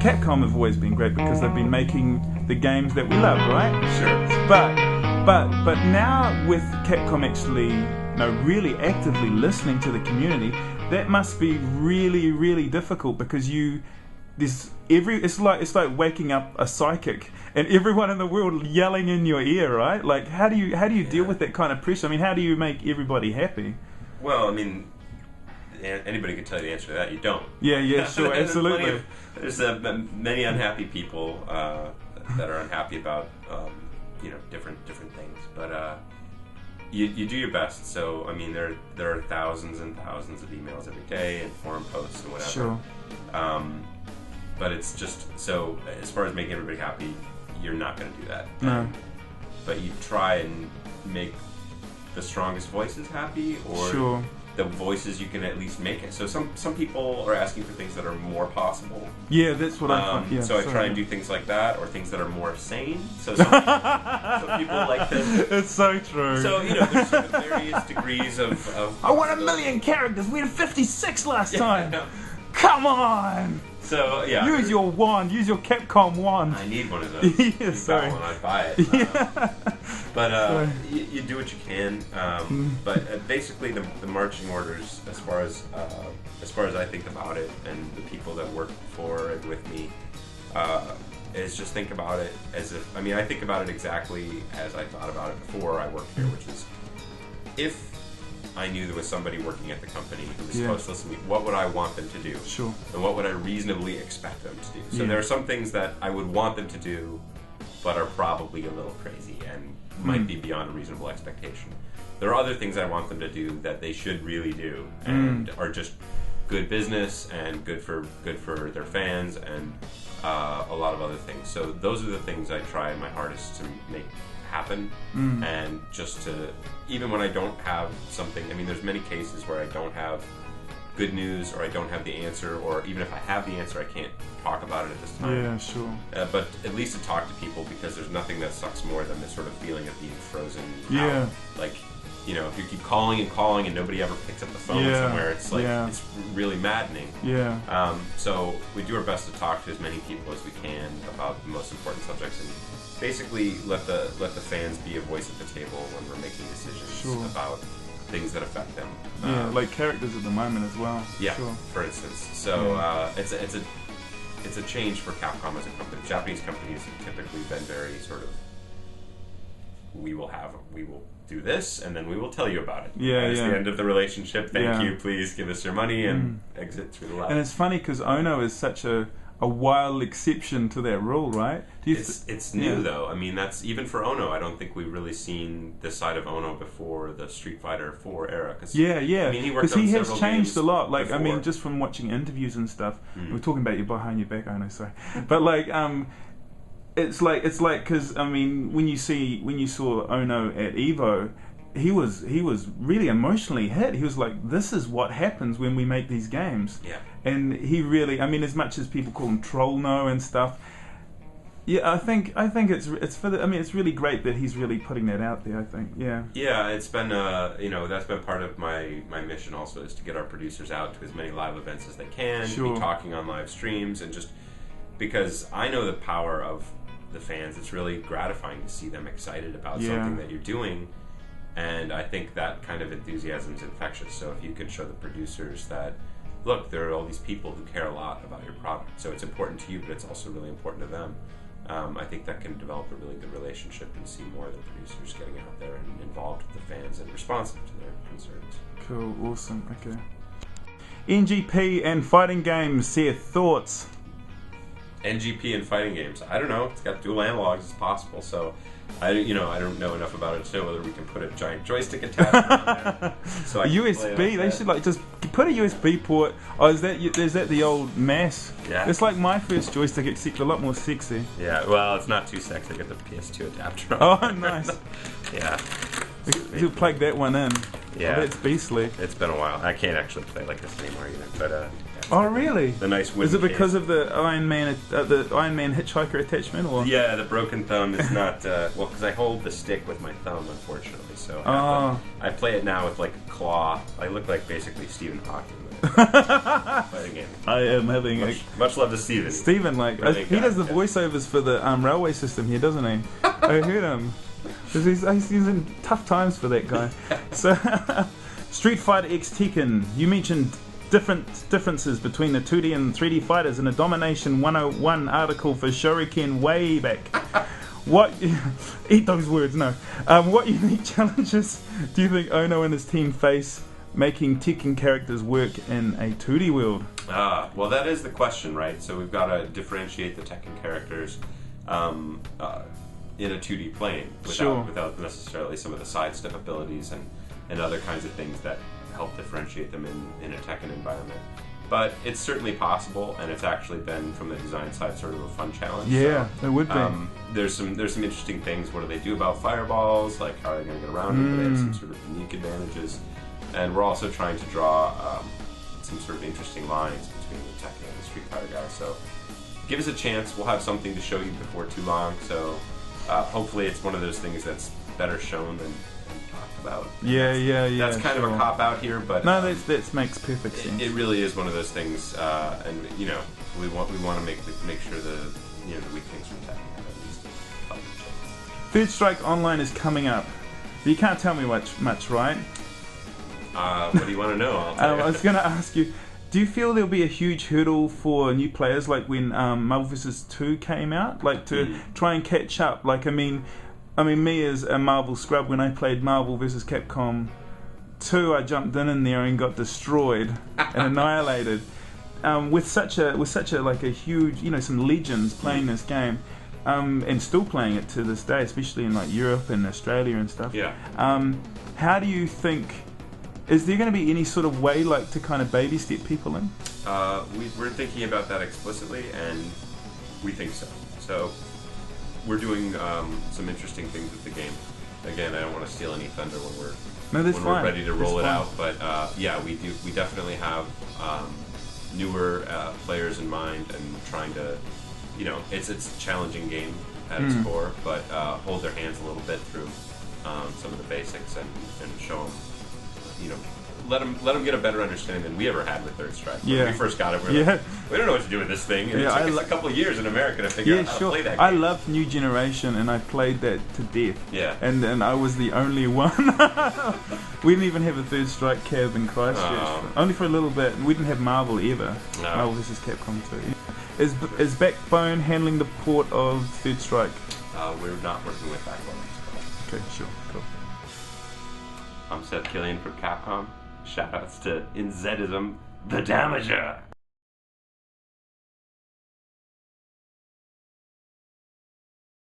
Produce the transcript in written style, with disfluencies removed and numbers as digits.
Capcom have always been great because they've been making the games that we love, right? Sure. But now with Capcom actually, really actively listening to the community, that must be really, really difficult because it's like waking up a psychic and everyone in the world yelling in your ear, right? Like, how do you deal with that kind of pressure? I mean, how do you make everybody happy? Well, I mean, anybody can tell you the answer to that. You don't. Yeah, sure, absolutely. There's many unhappy people that are unhappy about different things, but you do your best. So I mean, there are thousands and thousands of emails every day and forum posts and whatever. Sure. But it's just so as far as making everybody happy, you're not going to do that. No. But you try and make the strongest voices happy, or sure. the voices you can at least make it. So some people are asking for things that are more possible. Yeah, that's what I find. Yeah, so I try and do things like that, or things that are more sane. So some people like this. It's so true. So there's sort of various degrees of I want 1 million characters. We had 56 last time. No. Come on. So yeah. Use your wand. Use your Capcom wand. I need one of those. Yeah, sorry. When I buy it. Yeah. But you do what you can. But basically, the marching orders, as far as I think about it, and the people that work for and with me, is just think about it as if. I mean, I think about it exactly as I thought about it before I worked here, which is if I knew there was somebody working at the company who was supposed to listen to me, what would I want them to do? Sure. And what would I reasonably expect them to do? So there are some things that I would want them to do, but are probably a little crazy and might be beyond a reasonable expectation. There are other things I want them to do that they should really do and are just good business and good for their fans and a lot of other things. So those are the things I try my hardest to make happen, and just to, even when I don't have something, I mean, there's many cases where I don't have good news, or I don't have the answer, or even if I have the answer, I can't talk about it at this time. Yeah, sure. But at least to talk to people, because there's nothing that sucks more than this sort of feeling of being frozen out. Like, if you keep calling and calling and nobody ever picks up the phone somewhere, it's like, it's really maddening. Yeah. So we do our best to talk to as many people as we can about the most important subjects, and basically let the fans be a voice at the table when we're making decisions about things that affect them. Like characters at the moment as well. Yeah, sure. For instance. So it's a change for Capcom as a company. Japanese companies have typically been very sort of, we will do this, and then we will tell you about it. It's the end of the relationship. Thank you. Please give us your money and exit through the left. And it's funny because Ono is such a wild exception to that rule, right? It's new though. I mean, that's even for Ono. I don't think we've really seen this side of Ono before the Street Fighter 4 era. I mean, he has changed a lot. Like, before. I mean, just from watching interviews and stuff. We're talking about you behind your back, Ono. Sorry, but like, it's like because I mean, when you saw Ono at Evo, he was really emotionally hit. He was like, "This is what happens when we make these games." Yeah. And he really, I mean, as much as people call him Trollno and stuff, I think it's for the. I mean, it's really great that he's really putting that out there. I think, yeah, it's been that's been part of my mission also, is to get our producers out to as many live events as they can, be talking on live streams, and just because I know the power of the fans, it's really gratifying to see them excited about something that you're doing. And I think that kind of enthusiasm is infectious. So if you can show the producers that, look, there are all these people who care a lot about your product, so it's important to you, but it's also really important to them. I think that can develop a really good relationship and see more of the producers getting out there and involved with the fans and responsive to their concerns. Cool, awesome, okay. NGP and fighting games, Seth, thoughts? NGP and fighting games, I don't know. It's got dual analogs as possible, so I don't know enough about it to know whether we can put a giant joystick attachment on there. So a USB, they should just put a USB port. Oh, is that the old mass? Yeah. It's like my first joystick, except a lot more sexy. Yeah, well, it's not too sexy. I got the PS2 adapter on. Oh, nice. Yeah. You'll plug that one in. Yeah. Oh, that's beastly. It's been a while. I can't actually play like this anymore either, but oh, really? The nice wooden Is it because of the Iron Man hitchhiker attachment, or? Yeah, the broken thumb is not well, because I hold the stick with my thumb, unfortunately. So I play it now with like a claw. I look like basically Stephen Hawking with it. fighting game. I am having much love to Steven. Steven, like he does the voiceovers for the railway system here, doesn't he? I heard him. Because he's in tough times for that guy. So, Street Fighter X Tekken, you mentioned differences between the 2D and 3D fighters in a Domination 101 article for Shuriken way back. What eat those words? No. What unique challenges do you think Ono and his team face making Tekken characters work in a 2D world? Well, that is the question, right? So we've got to differentiate the Tekken characters in a 2D plane without necessarily some of the sidestep abilities and other kinds of things that help differentiate them in a Tekken environment. But it's certainly possible, and it's actually been, from the design side, sort of a fun challenge. Yeah, so, it would be. There's some interesting things. What do they do about fireballs? Like, how are they going to get around it? They have some sort of unique advantages. And we're also trying to draw some sort of interesting lines between the Tekken and the Street Fighter guys. So give us a chance. We'll have something to show you before too long. So hopefully it's one of those things that's better shown than talked about. Yeah. That's kind of a cop out here, but no, that makes perfect sense. It really is one of those things, and you know, we want to make sure the weak things from Tekken have at least a chance. Third Strike Online is coming up. You can't tell me much, right? What do you want to know? I'll tell you. I was going to ask you, do you feel there'll be a huge hurdle for new players, like when Marvel vs. 2 came out, like to try and catch up? Like, I mean, me as a Marvel scrub, when I played Marvel vs. Capcom 2, I jumped in there and got destroyed and annihilated. With such a like a huge, some legends playing this game, and still playing it to this day, especially in like Europe and Australia and stuff. Yeah. How do you think? Is there going to be any sort of way, like, to kind of baby step people in? We're thinking about that explicitly, and we think so. So we're doing some interesting things with the game. Again, I don't want to steal any thunder when we're ready to roll it out. But yeah, we do. We definitely have newer players in mind, and trying to, it's a challenging game at its core, but hold their hands a little bit through some of the basics and show them. Let them get a better understanding than we ever had with Third Strike. When we first got it, we were like, we don't know what to do with this thing. And it took us a couple of years in America to figure out how to play that game. I love New Generation, and I played that to death. Yeah. And I was the only one. We didn't even have a Third Strike cab in Christchurch. Only for a little bit. We didn't have Marvel either. No. Marvel vs. Capcom 2. Is Backbone handling the port of Third Strike? We're not working with Backbone. Okay, sure. Cool. I'm Seth Killian from Capcom. Shoutouts to Inzedism, the Damager.